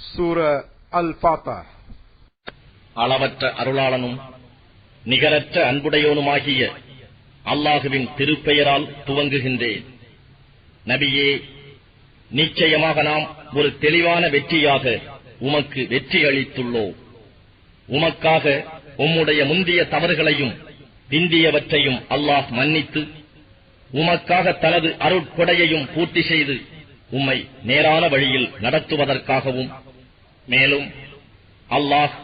சூரா அல்-ஃபாத்திஹா. அளவற்ற அருளாளனும் நிகரற்ற அன்புடையோனுமாகிய அல்லாஹுவின் திருப்பெயரால் துவங்குகின்றேன். நபியே, நிச்சயமாக நாம் ஒரு தெளிவான வெற்றியாக உமக்கு வெற்றி அளித்துள்ளோம். உமக்காக உம்முடைய முந்திய தவறுகளையும் பிந்தியவற்றையும் அல்லாஹ் மன்னித்து உமக்காக தனது அருட்கொடையையும் பூர்த்தி செய்து உம்மை நேரான வழியில் நடத்துவதற்காகவும், மேலும் அல்லாஹ்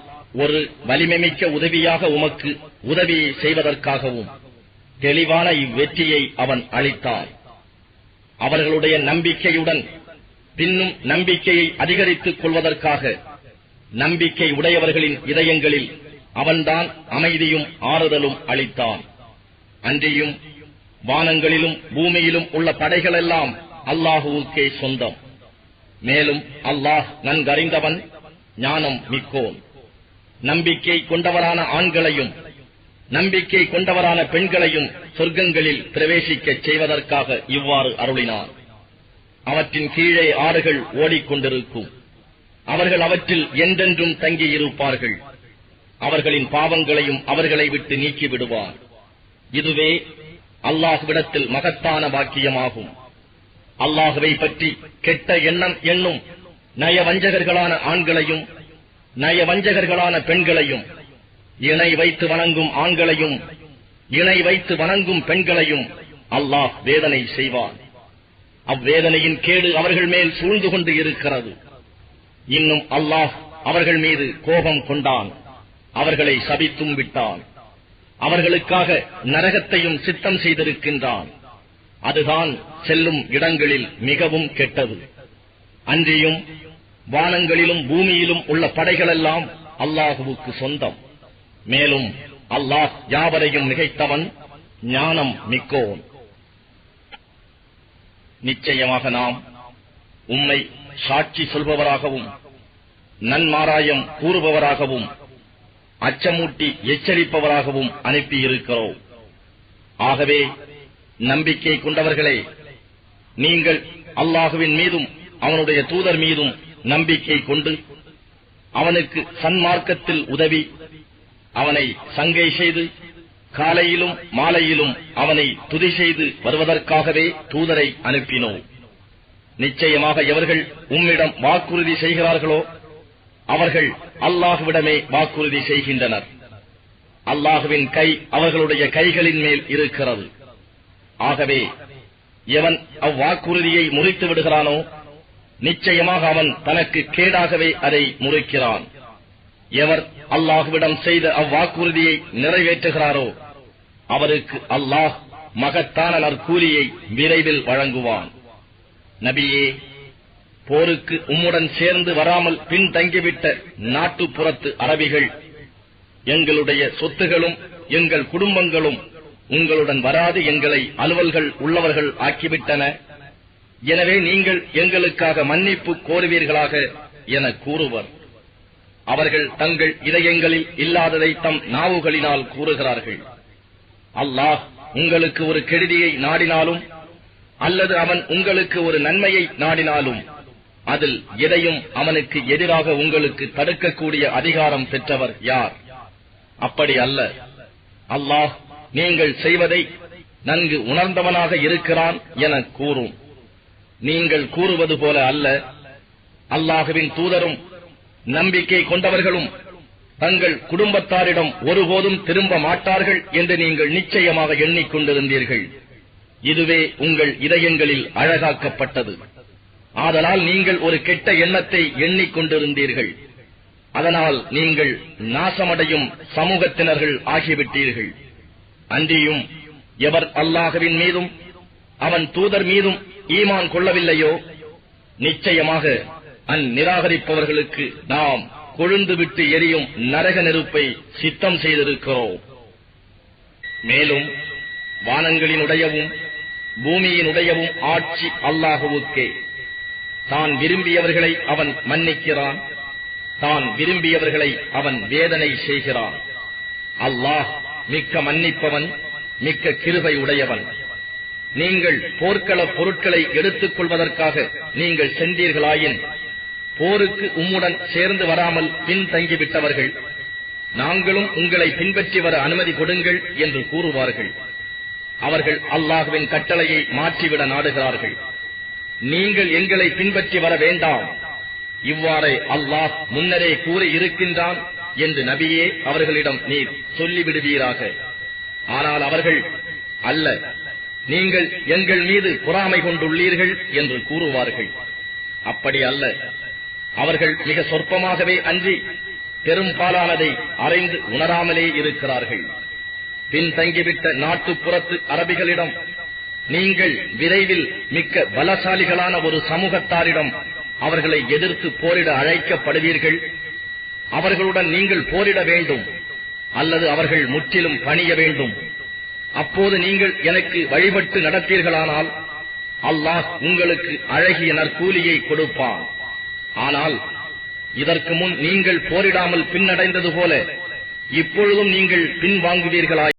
ஒரு வலிமைமிக்க உதவியாக உமக்கு உதவி செய்வதற்காகவும் தெளிவான இவ்வெற்றியை அவன் அளித்தான். அவர்களுடைய நம்பிக்கையுடன் பின்னும் நம்பிக்கையை அதிகரித்துக் கொள்வதற்காக நம்பிக்கை உடையவர்களின் இதயங்களில் அவன்தான் அமைதியும் ஆறுதலும் அளித்தான். அன்றியும் வானங்களிலும் பூமியிலும் உள்ள படைகளெல்லாம் அல்லாஹுவுக்கே சொந்தம். மேலும் அல்லாஹ் நன்கறிந்தவன், ஞானம் மிக்கோன். நம்பிக்கை கொண்டவரான ஆண்களையும் நம்பிக்கை கொண்டவரான பெண்களையும் சொர்க்கங்களில் பிரவேசிக்கச் செய்வதற்காக இவ்வாறு அருளினார். அவற்றின் கீழே ஆறுகள் ஓடிக்கொண்டிருக்கும். அவர்கள் அவற்றில் என்றென்றும் தங்கியிருப்பார்கள். அவர்களின் பாவங்களையும் அவர்களை விட்டு நீக்கிவிடுவார். இதுவே அல்லாஹ்விடத்தில் மகத்தான பாக்கியமாகும். அல்லாஹுவை பற்றி கெட்ட எண்ணம் என்னும் நயவஞ்சகர்களான ஆண்களையும் நயவஞ்சகர்களான பெண்களையும், இணை வைத்து வணங்கும் ஆண்களையும் இணை வைத்து வணங்கும் பெண்களையும் அல்லாஹ் வேதனை செய்வான். அவ்வேதனையின் கேடு அவர்கள் மேல் சூழ்ந்து கொண்டு இருக்கிறது. இன்னும் அல்லாஹ் அவர்கள் மீது கோபம் கொண்டான். அவர்களை சபித்தும் விட்டான். அவர்களுக்காக நரகத்தையும் சித்தம் செய்திருக்கின்றான். அதுதான் செல்லும் இடங்களில் மிகவும் கெட்டது. அன்றியும் வானங்களிலும் பூமியிலும் உள்ள படைகளெல்லாம் அல்லாஹுவுக்கு சொந்தம். மேலும் அல்லாஹ் யாவரையும் மிகைத்தவன், ஞானம் மிக்கோன். நிச்சயமாக நாம் உம்மை சாட்சி சொல்பவராகவும் நன்மாராயம் கூறுபவராகவும் அச்சமூட்டி எச்சரிப்பவராகவும் அனுப்பியிருக்கிறோம். ஆகவே நம்பிக்கை கொண்டவர்களே, நீங்கள் அல்லாஹுவின் மீதும் அவனுடைய தூதர் மீதும் நம்பிக்கை கொண்டு அவனுக்கு சன்மார்க்கத்தில் உதவி, அவனை சங்கை செய்து காலையிலும் மாலையிலும் அவனை துதி செய்து வருவதற்காகவே தூதரை அனுப்பினோம். நிச்சயமாக எவர்கள் உம்மிடம் வாக்குறுதி செய்கிறார்களோ அவர்கள் அல்லாஹுவிடமே வாக்குறுதி செய்கின்றனர். அல்லாஹுவின் கை அவர்களுடைய கைகளின் மேல் இருக்கிறது. ஆகவே எவன் அவ்வாக்குறுதியை முறித்து விடுகிறானோ நிச்சயமாக அவன் தனக்கு கேடாகவே அதை முறிக்கிறான். எவர் அல்லாஹுவிடம் செய்த அவ்வாக்குறுதியை நிறைவேற்றுகிறாரோ அவருக்கு அல்லாஹ் மகத்தான நற்கூலியை விரைவில் வழங்குவான். நபியே, போருக்கு உம்முடன் சேர்ந்து வராமல் பின்தங்கிவிட்ட நாட்டுப்புறத்து அரபிகள் எங்களுடைய சொத்துகளும் எங்கள் குடும்பங்களும் உங்களுடன் வராது எங்களை அலுவல்கள் உள்ளவர்கள் ஆக்கிவிட்டன. எனவே நீங்கள் எங்களுக்காக மன்னிப்பு கோருவீர்களாக என கூறுவர். அவர்கள் தங்கள் இதயங்களில் இல்லாததை தம் நாவுகளினால் கூறுகிறார்கள். அல்லாஹ் உங்களுக்கு ஒரு கெடுதியை நாடினாலும் அல்லது அவன் உங்களுக்கு ஒரு நன்மையை நாடினாலும் அதில் எதையும் அவனுக்கு எதிராக உங்களுக்கு தடுக்கக்கூடிய அதிகாரம் பெற்றவர் யார்? அப்படி அல்ல. அல்லாஹ் நீங்கள் செய்வதை நன்கு உணர்ந்தவனாக இருக்கிறான் என கூறும். நீங்கள் கூறுவது போல அல்ல. அல்லாஹுவின் தூதரும் நம்பிக்கை கொண்டவர்களும் தங்கள் குடும்பத்தாரிடம் ஒருபோதும் திரும்ப மாட்டார்கள் என்று நீங்கள் நிச்சயமாக எண்ணிக்கொண்டிருந்தீர்கள். இதுவே உங்கள் இதயங்களில் அழகாக்கப்பட்டது. ஆதலால் நீங்கள் ஒரு கெட்ட எண்ணத்தை எண்ணிக்கொண்டிருந்தீர்கள். அதனால் நீங்கள் நாசமடையும் சமூகத்தினர்கள் ஆகிவிட்டீர்கள். அன்றியும் எவர் அல்லாஹுவின் மீதும் அவன் தூதர் மீதும் ஈமான் கொள்ளவில்லையோ நிச்சயமாக அந்நிராகரிப்பவர்களுக்கு நாம் கொழுந்துவிட்டு எரியும் நரக நெருப்பை சித்தம் செய்திருக்கிறோம். மேலும் வானங்களினுடையவும் பூமியினுடையவும் ஆட்சி அல்லாஹுவுக்கே. தான் விரும்பியவர்களை அவன் மன்னிக்கிறான். தான் விரும்பியவர்களை அவன் வேதனை செய்கிறான். அல்லாஹ் மிக்க மன்னிப்பவன், மிக்க கிருபை உடையவன். நீங்கள் போர்க்கள பொருட்களை எடுத்துக் கொள்வதற்காக நீங்கள் சென்றீர்களாயின் போருக்கு உம்முடன் சேர்ந்து வராமல் பின்தங்கிவிட்டவர்கள், நாங்களும் உங்களை பின்பற்றி வர அனுமதி கொடுங்கள் என்று கூறுவார்கள். அவர்கள் அல்லாஹ்வின் கட்டளையை மாற்றிவிட நாடுகிறார்கள். நீங்கள் எங்களை பின்பற்றி வர வேண்டாம், இவ்வாறே அல்லாஹ் முன்னரே கூறி இருக்கின்றான் என்று நபியே அவர்களிடம் நீர் சொல்லிவிடுவீராக. ஆனால் அவர்கள், அல்ல, நீங்கள் எங்கள் மீது பொறாமை கொண்டுள்ளீர்கள் என்று கூறுவார்கள். அப்படி அல்ல, அவர்கள் மிக சொற்பமாகவே அன்றி பெரும்பாலானதை அறிந்து உணராமலே இருக்கிறார்கள். பின்தங்கிவிட்ட நாட்டுப்புறத்து அரபிகளிடம் நீங்கள் விரைவில் மிக்க பலசாலிகளான ஒரு சமூகத்தாரிடம் அவர்களை எதிர்த்து போரிட அழைக்கப்படுவீர்கள். அவர்களுடன் நீங்கள் போரிட வேண்டும், அல்லது அவர்கள் முற்றிலும் பணிய வேண்டும். அப்போது நீங்கள் எனக்கு வழிபட்டு நடத்தீர்களானால் அல்லாஹ் உங்களுக்கு அழகிய நற்கூலியை கொடுப்பான். ஆனால் இதற்கு முன் நீங்கள் போரிடாமல் பின்னடைந்தது போல இப்பொழுதும் நீங்கள் பின்வாங்குவீர்களா?